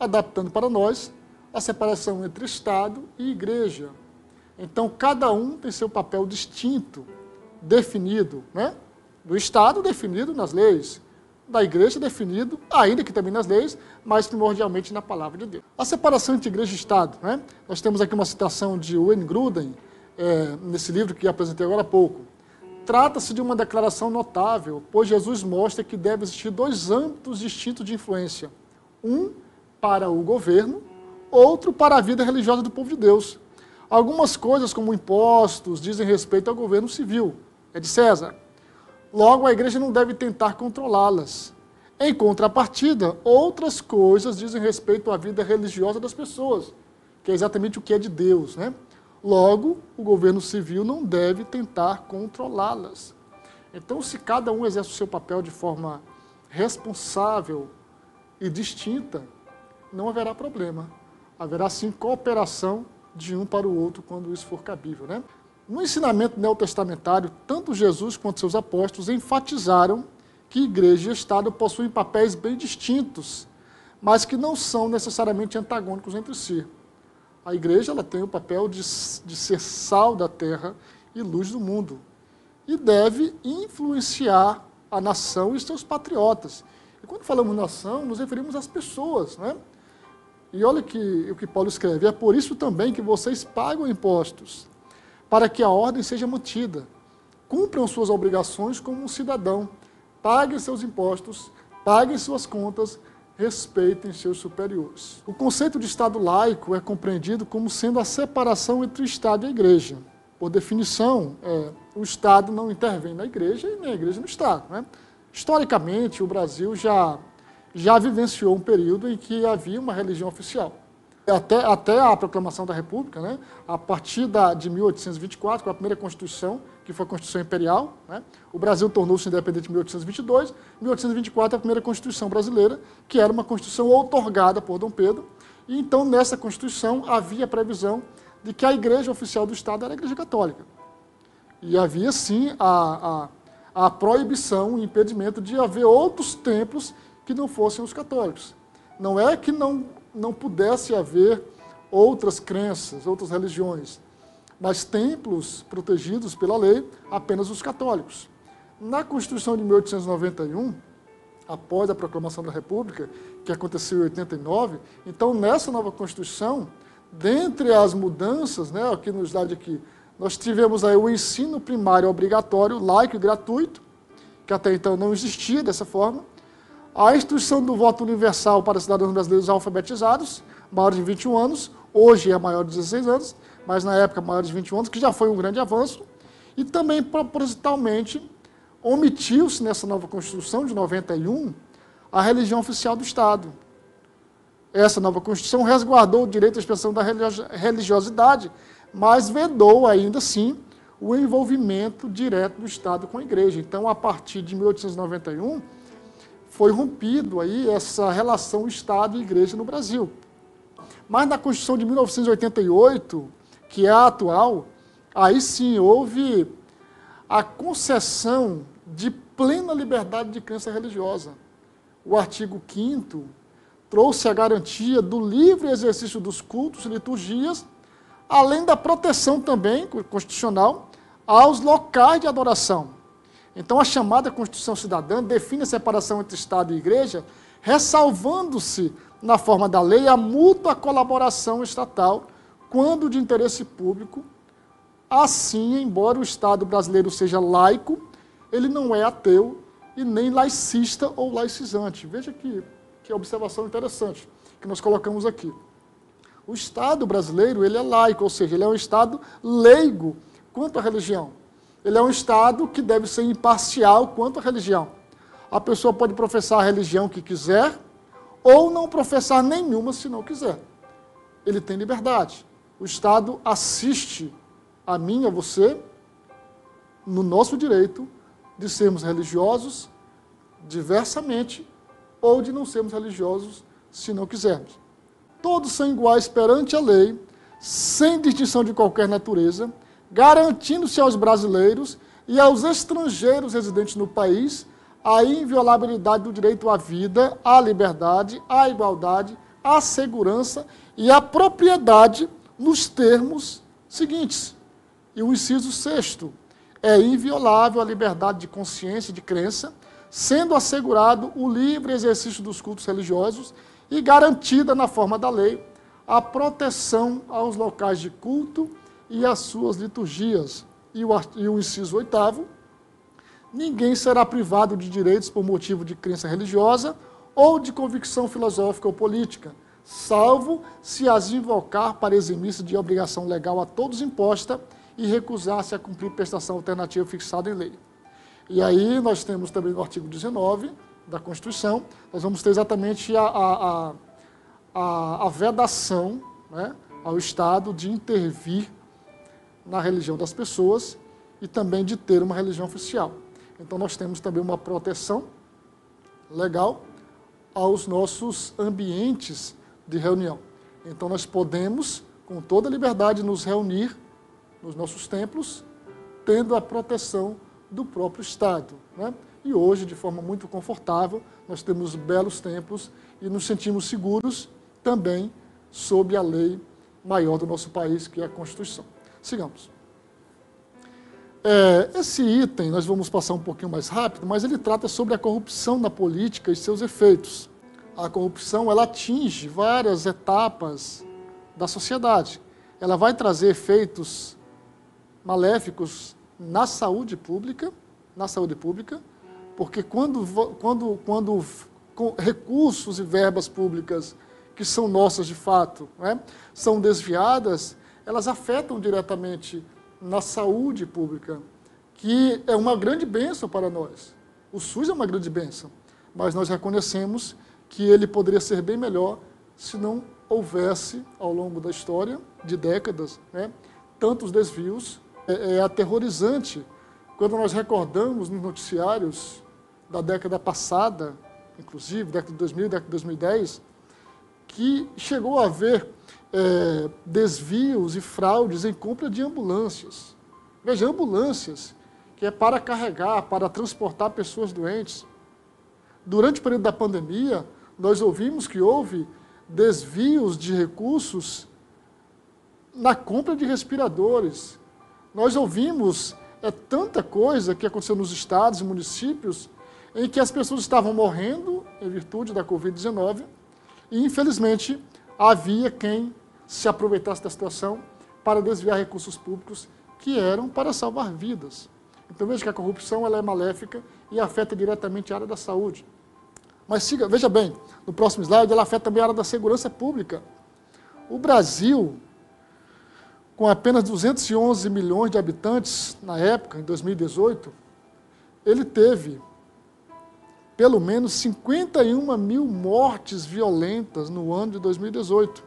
adaptando para nós a separação entre Estado e Igreja. Então, cada um tem seu papel distinto, definido, né? Do Estado definido nas leis, da Igreja definido, ainda que também nas leis, mas primordialmente na Palavra de Deus. A separação entre Igreja e Estado, né? Nós temos aqui uma citação de Wayne Grudem, nesse livro que apresentei agora há pouco. Trata-se de uma declaração notável, pois Jesus mostra que deve existir dois âmbitos distintos de influência. Um para o governo, outro para a vida religiosa do povo de Deus. Algumas coisas, como impostos, dizem respeito ao governo civil, é de César. Logo, a igreja não deve tentar controlá-las. Em contrapartida, outras coisas dizem respeito à vida religiosa das pessoas, que é exatamente o que é de Deus, né? Logo, o governo civil não deve tentar controlá-las. Então, se cada um exerce o seu papel de forma responsável e distinta, não haverá problema. Haverá, sim, cooperação de um para o outro quando isso for cabível, né? No ensinamento neotestamentário, tanto Jesus quanto seus apóstolos enfatizaram que Igreja e Estado possuem papéis bem distintos, mas que não são necessariamente antagônicos entre si. A Igreja ela tem o papel de ser sal da terra e luz do mundo, e deve influenciar a nação e seus patriotas. E quando falamos nação, nos referimos às pessoas, né? E olha o que Paulo escreve, é por isso também que vocês pagam impostos, para que a ordem seja mantida. Cumpram suas obrigações como um cidadão, paguem seus impostos, paguem suas contas, respeitem seus superiores. O conceito de Estado laico é compreendido como sendo a separação entre o Estado e a Igreja. Por definição, o Estado não intervém na Igreja e nem a Igreja no Estado, né? Historicamente, o Brasil já vivenciou um período em que havia uma religião oficial. Até a proclamação da República, né? A partir de 1824, com a primeira Constituição, que foi a Constituição Imperial, né? O Brasil tornou-se independente em 1822, em 1824 a primeira Constituição brasileira, que era uma Constituição outorgada por Dom Pedro, e então nessa Constituição havia a previsão de que a Igreja oficial do Estado era a Igreja Católica. E havia sim a proibição, o impedimento de haver outros templos que não fossem os católicos. Não é que não pudesse haver outras crenças, outras religiões, mas templos protegidos pela lei, apenas os católicos. Na Constituição de 1891, após a proclamação da República, que aconteceu em 89, então nessa nova Constituição, dentre as mudanças, né, aqui no slide aqui, nós tivemos aí o ensino primário obrigatório, laico e gratuito, que até então não existia dessa forma, a instituição do voto universal para cidadãos brasileiros alfabetizados, maiores de 21 anos, hoje é maior de 16 anos, mas na época maior de 21 anos, que já foi um grande avanço, e também propositalmente omitiu-se nessa nova Constituição de 91 a religião oficial do Estado. Essa nova Constituição resguardou o direito à expressão da religiosidade, mas vedou ainda assim o envolvimento direto do Estado com a Igreja. Então, a partir de 1891, foi rompido aí essa relação Estado e Igreja no Brasil. Mas na Constituição de 1988, que é a atual, aí sim houve a concessão de plena liberdade de crença religiosa. O artigo 5º trouxe a garantia do livre exercício dos cultos e liturgias, além da proteção também constitucional aos locais de adoração. Então, a chamada Constituição Cidadã define a separação entre Estado e Igreja, ressalvando-se, na forma da lei, a mútua colaboração estatal, quando de interesse público, Assim, embora o Estado brasileiro seja laico, ele não é ateu e nem laicista ou laicizante. Veja que observação interessante que nós colocamos aqui. O Estado brasileiro, ele é laico, ou seja, ele é um Estado leigo quanto à religião. Ele é um Estado que deve ser imparcial quanto à religião. A pessoa pode professar a religião que quiser ou não professar nenhuma se não quiser. Ele tem liberdade. O Estado assiste a mim, a você, no nosso direito de sermos religiosos diversamente ou de não sermos religiosos se não quisermos. Todos são iguais perante a lei, sem distinção de qualquer natureza, garantindo-se aos brasileiros e aos estrangeiros residentes no país a inviolabilidade do direito à vida, à liberdade, à igualdade, à segurança e à propriedade nos termos seguintes. E o inciso 6º, é inviolável a liberdade de consciência e de crença, sendo assegurado o livre exercício dos cultos religiosos e garantida na forma da lei a proteção aos locais de culto e às suas liturgias. E o inciso 8º, ninguém será privado de direitos por motivo de crença religiosa ou de convicção filosófica ou política, salvo se as invocar para eximir-se de obrigação legal a todos imposta e recusar-se a cumprir prestação alternativa fixada em lei. E aí nós temos também no artigo 19 da Constituição, nós vamos ter exatamente a vedação, né, ao Estado de intervir na religião das pessoas e também de ter uma religião oficial. Então nós temos também uma proteção legal aos nossos ambientes de reunião. Então nós podemos, com toda liberdade, nos reunir nos nossos templos, tendo a proteção do próprio Estado, né? E hoje, de forma muito confortável, nós temos belos templos e nos sentimos seguros também sob a lei maior do nosso país, que é a Constituição. Sigamos. Esse item nós vamos passar um pouquinho mais rápido, mas ele trata sobre a corrupção na política e seus efeitos. A corrupção, ela atinge várias etapas da sociedade. Ela vai trazer efeitos maléficos na saúde pública, porque quando recursos e verbas públicas que são nossas de fato, né, são desviadas, elas afetam diretamente na saúde pública, que é uma grande bênção para nós. O SUS é uma grande bênção, mas nós reconhecemos que ele poderia ser bem melhor se não houvesse, ao longo da história, de décadas, né, tantos desvios. É aterrorizante quando nós recordamos nos noticiários da década passada, inclusive, década de 2000, década de 2010, que chegou a haver desvios e fraudes em compra de ambulâncias. Veja, ambulâncias, que é para carregar, para transportar pessoas doentes. Durante o período da pandemia, nós ouvimos que houve desvios de recursos na compra de respiradores. Nós ouvimos tanta coisa que aconteceu nos estados e municípios em que as pessoas estavam morrendo em virtude da Covid-19 e, infelizmente, havia quem se aproveitasse da situação para desviar recursos públicos que eram para salvar vidas. Então veja que a corrupção ela é maléfica e afeta diretamente a área da saúde. Mas veja bem, no próximo slide, ela afeta também a área da segurança pública. O Brasil, com apenas 211 milhões de habitantes na época, em 2018, ele teve pelo menos 51 mil mortes violentas no ano de 2018.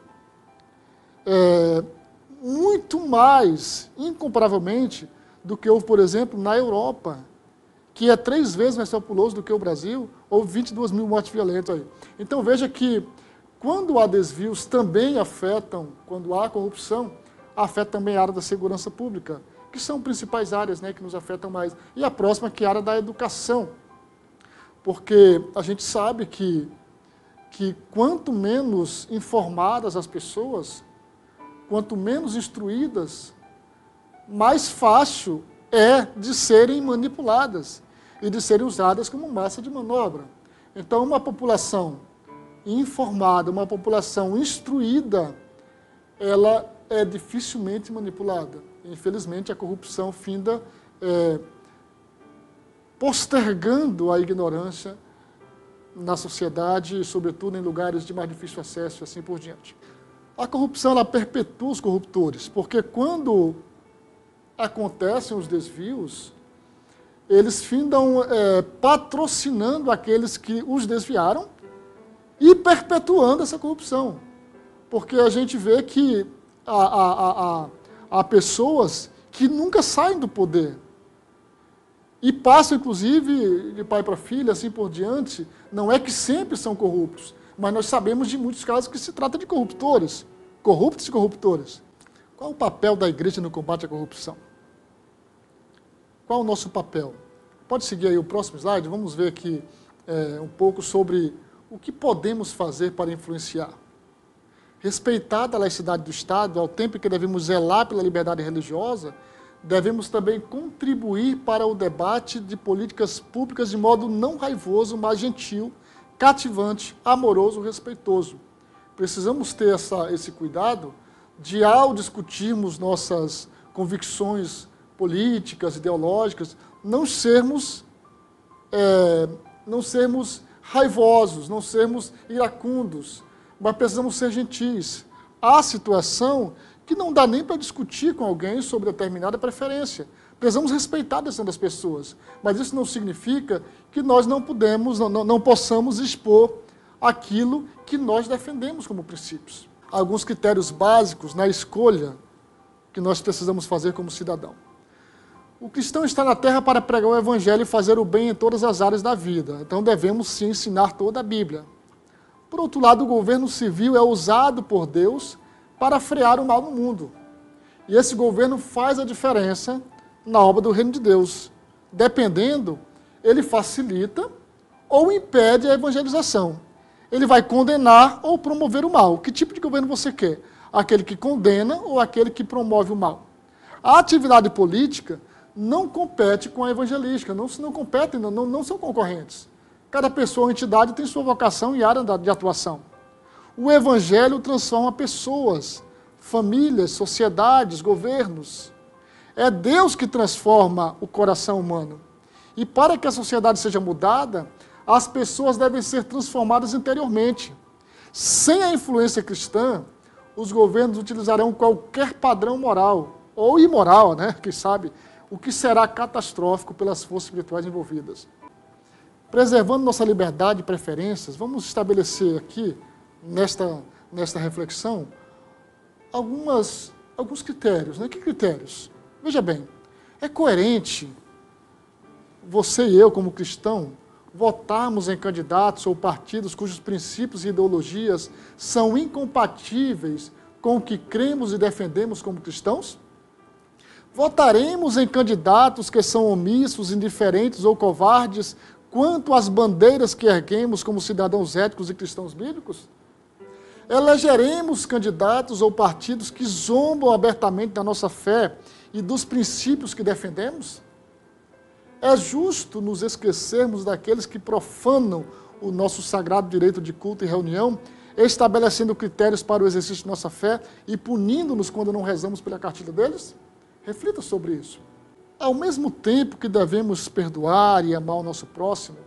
Muito mais, incomparavelmente, do que houve, por exemplo, na Europa, que é 3 vezes mais populoso do que o Brasil, houve 22 mil mortes violentas aí. Então veja que quando há desvios também afetam, quando há corrupção, afeta também a área da segurança pública, que são principais áreas, né, que nos afetam mais. E a próxima que é a área da educação, porque a gente sabe que quanto menos informadas as pessoas, quanto menos instruídas, mais fácil é de serem manipuladas e de serem usadas como massa de manobra. Então, uma população informada, uma população instruída, ela é dificilmente manipulada. Infelizmente, a corrupção finda postergando a ignorância na sociedade, sobretudo em lugares de mais difícil acesso e assim por diante. A corrupção, ela perpetua os corruptores, porque quando acontecem os desvios, eles findam patrocinando aqueles que os desviaram e perpetuando essa corrupção. Porque a gente vê que há pessoas que nunca saem do poder e passam, inclusive, de pai para filho, assim por diante. Não é que sempre são corruptos, mas nós sabemos de muitos casos que se trata de corruptores, corruptos e corruptores. Qual o papel da igreja no combate à corrupção? Qual o nosso papel? Pode seguir aí o próximo slide, vamos ver aqui um pouco sobre o que podemos fazer para influenciar. Respeitada a laicidade do Estado, ao tempo que devemos zelar pela liberdade religiosa, devemos também contribuir para o debate de políticas públicas de modo não raivoso, mas gentil, cativante, amoroso, respeitoso. Precisamos ter esse cuidado de, ao discutirmos nossas convicções políticas, ideológicas, não sermos raivosos, não sermos iracundos, mas precisamos ser gentis. Há situação que não dá nem para discutir com alguém sobre determinada preferência. Precisamos respeitar a decisão das pessoas, mas isso não significa que nós não possamos expor aquilo que nós defendemos como princípios. Alguns critérios básicos na escolha que nós precisamos fazer como cidadão. O cristão está na terra para pregar o evangelho e fazer o bem em todas as áreas da vida. Então devemos sim ensinar toda a Bíblia. Por outro lado, o governo civil é usado por Deus para frear o mal no mundo. E esse governo faz a diferença na obra do reino de Deus. Dependendo, ele facilita ou impede a evangelização. Ele vai condenar ou promover o mal. Que tipo de governo você quer? Aquele que condena ou aquele que promove o mal? A atividade política não compete com a evangelística, não competem, não são concorrentes. Cada pessoa ou entidade tem sua vocação e área de atuação. O evangelho transforma pessoas, famílias, sociedades, governos. É Deus que transforma o coração humano. E para que a sociedade seja mudada, as pessoas devem ser transformadas interiormente. Sem a influência cristã, os governos utilizarão qualquer padrão moral, ou imoral, né? Quem sabe, o que será catastrófico pelas forças espirituais envolvidas. Preservando nossa liberdade e preferências, vamos estabelecer aqui, nesta reflexão, alguns critérios. Né? Que critérios? Veja bem, é coerente você e eu, como cristão, votarmos em candidatos ou partidos cujos princípios e ideologias são incompatíveis com o que cremos e defendemos como cristãos? Votaremos em candidatos que são omissos, indiferentes ou covardes quanto às bandeiras que erguemos como cidadãos éticos e cristãos bíblicos? Elegeremos candidatos ou partidos que zombam abertamente da nossa fé e dos princípios que defendemos? É justo nos esquecermos daqueles que profanam o nosso sagrado direito de culto e reunião, estabelecendo critérios para o exercício de nossa fé e punindo-nos quando não rezamos pela cartilha deles? Reflita sobre isso. Ao mesmo tempo que devemos perdoar e amar o nosso próximo,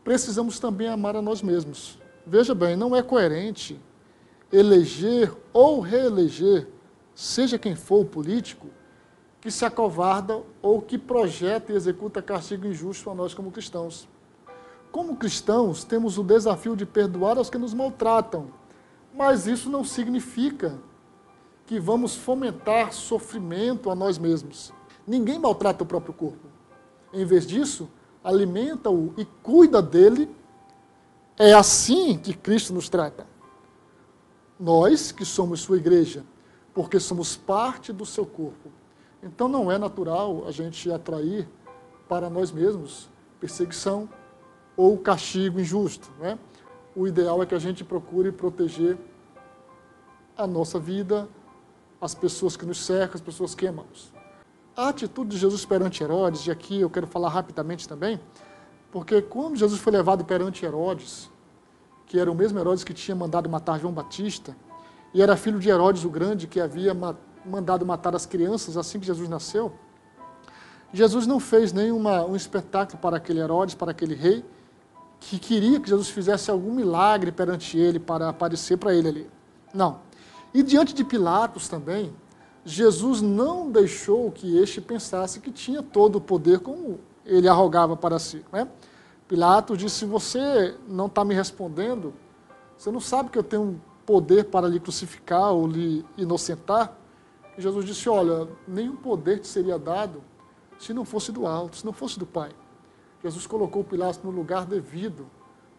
precisamos também amar a nós mesmos. Veja bem, não é coerente eleger ou reeleger, seja quem for o político, que se acovarda ou que projeta e executa castigo injusto a nós como cristãos. Como cristãos, temos o desafio de perdoar aos que nos maltratam, mas isso não significa que vamos fomentar sofrimento a nós mesmos. Ninguém maltrata o próprio corpo. Em vez disso, alimenta-o e cuida dele. É assim que Cristo nos trata. Nós, que somos sua igreja, porque somos parte do seu corpo. Então não é natural a gente atrair para nós mesmos perseguição ou castigo injusto, né? O ideal é que a gente procure proteger a nossa vida, as pessoas que nos cercam, as pessoas que amamos. A atitude de Jesus perante Herodes, e aqui eu quero falar rapidamente também, porque quando Jesus foi levado perante Herodes, que era o mesmo Herodes que tinha mandado matar João Batista, e era filho de Herodes o Grande, que havia mandado matar as crianças assim que Jesus nasceu, Jesus não fez um espetáculo para aquele Herodes, para aquele rei, que queria que Jesus fizesse algum milagre perante ele para aparecer para ele ali. Não. E diante de Pilatos também, Jesus não deixou que este pensasse que tinha todo o poder como ele arrogava para si. Né? Pilatos disse, se você não está me respondendo, você não sabe que eu tenho poder para lhe crucificar ou lhe inocentar? E Jesus disse, olha, nenhum poder te seria dado se não fosse do alto, se não fosse do Pai. Jesus colocou Pilatos no lugar devido,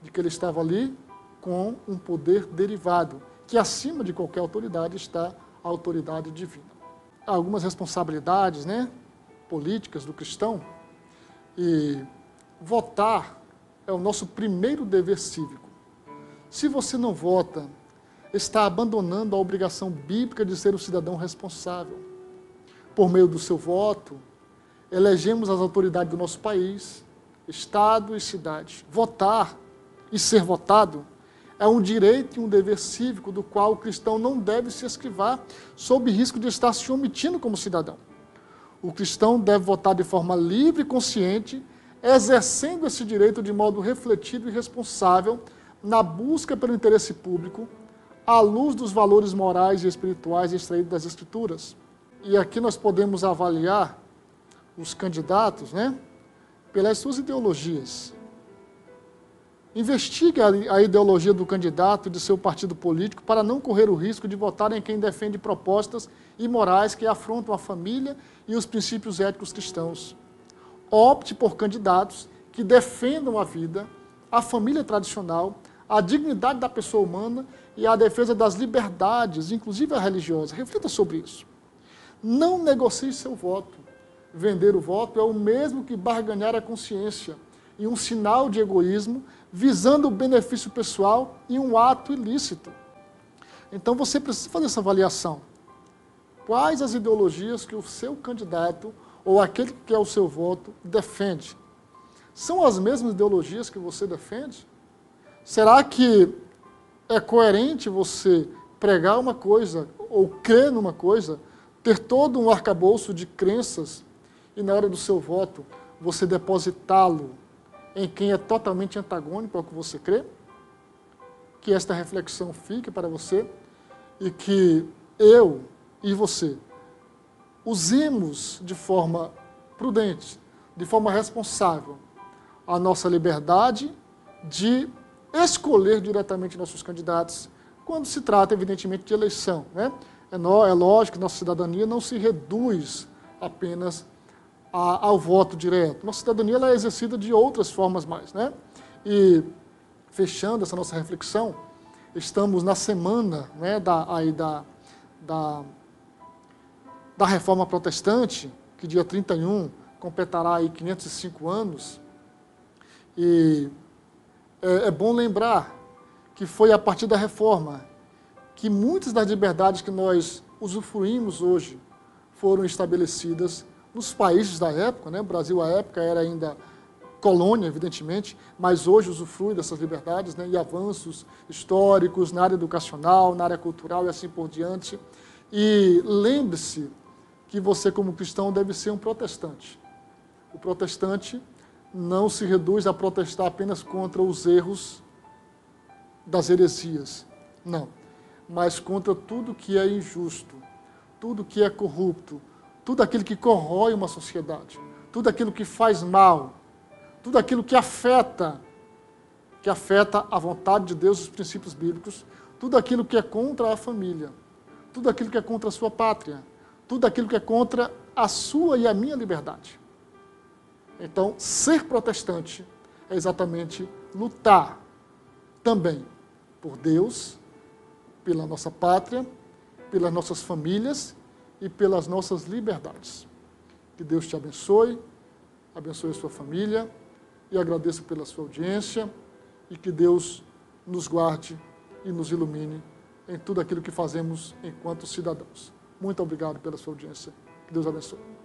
de que ele estava ali com um poder derivado, que acima de qualquer autoridade está a autoridade divina. Há algumas responsabilidades, né, políticas do cristão, e votar é o nosso primeiro dever cívico. Se você não vota, está abandonando a obrigação bíblica de ser um cidadão responsável. Por meio do seu voto, elegemos as autoridades do nosso país, Estado e cidade. Votar e ser votado é um direito e um dever cívico do qual o cristão não deve se esquivar, sob risco de estar se omitindo como cidadão. O cristão deve votar de forma livre e consciente, exercendo esse direito de modo refletido e responsável, na busca pelo interesse público, à luz dos valores morais e espirituais extraídos das Escrituras. E aqui nós podemos avaliar os candidatos, né, pelas suas ideologias. Investigue a ideologia do candidato e de seu partido político para não correr o risco de votar em quem defende propostas imorais que afrontam a família e os princípios éticos cristãos. Opte por candidatos que defendam a vida, a família tradicional, a dignidade da pessoa humana e a defesa das liberdades, inclusive a religiosa. Reflita sobre isso. Não negocie seu voto. Vender o voto é o mesmo que barganhar a consciência, e um sinal de egoísmo, visando o benefício pessoal e um ato ilícito. Então você precisa fazer essa avaliação. Quais as ideologias que o seu candidato, ou aquele que quer o seu voto, defende? São as mesmas ideologias que você defende? Será que é coerente você pregar uma coisa, ou crer numa coisa, ter todo um arcabouço de crenças, e na hora do seu voto, você depositá-lo em quem é totalmente antagônico ao que você crê? Que esta reflexão fique para você e que eu e você usemos de forma prudente, de forma responsável, a nossa liberdade de escolher diretamente nossos candidatos, quando se trata, evidentemente, de eleição. Né? É lógico que nossa cidadania não se reduz apenas ao voto direto. Nossa cidadania ela é exercida de outras formas mais. Né? E, fechando essa nossa reflexão, estamos na semana, né, da Reforma Protestante, que dia 31 completará aí 505 anos. E é bom lembrar que foi a partir da Reforma que muitas das liberdades que nós usufruímos hoje foram estabelecidas nos países da época, né? O Brasil, à época, era ainda colônia, evidentemente, mas hoje usufrui dessas liberdades, né? E avanços históricos na área educacional, na área cultural e assim por diante. E lembre-se que você, como cristão, deve ser um protestante. O protestante não se reduz a protestar apenas contra os erros das heresias, não, mas contra tudo que é injusto, tudo que é corrupto, tudo aquilo que corrói uma sociedade, tudo aquilo que faz mal, tudo aquilo que afeta a vontade de Deus, os princípios bíblicos, tudo aquilo que é contra a família, tudo aquilo que é contra a sua pátria, tudo aquilo que é contra a sua e a minha liberdade. Então, ser protestante é exatamente lutar também por Deus, pela nossa pátria, pelas nossas famílias e pelas nossas liberdades. Que Deus te abençoe, abençoe a sua família e agradeço pela sua audiência e que Deus nos guarde e nos ilumine em tudo aquilo que fazemos enquanto cidadãos. Muito obrigado pela sua audiência. Que Deus abençoe.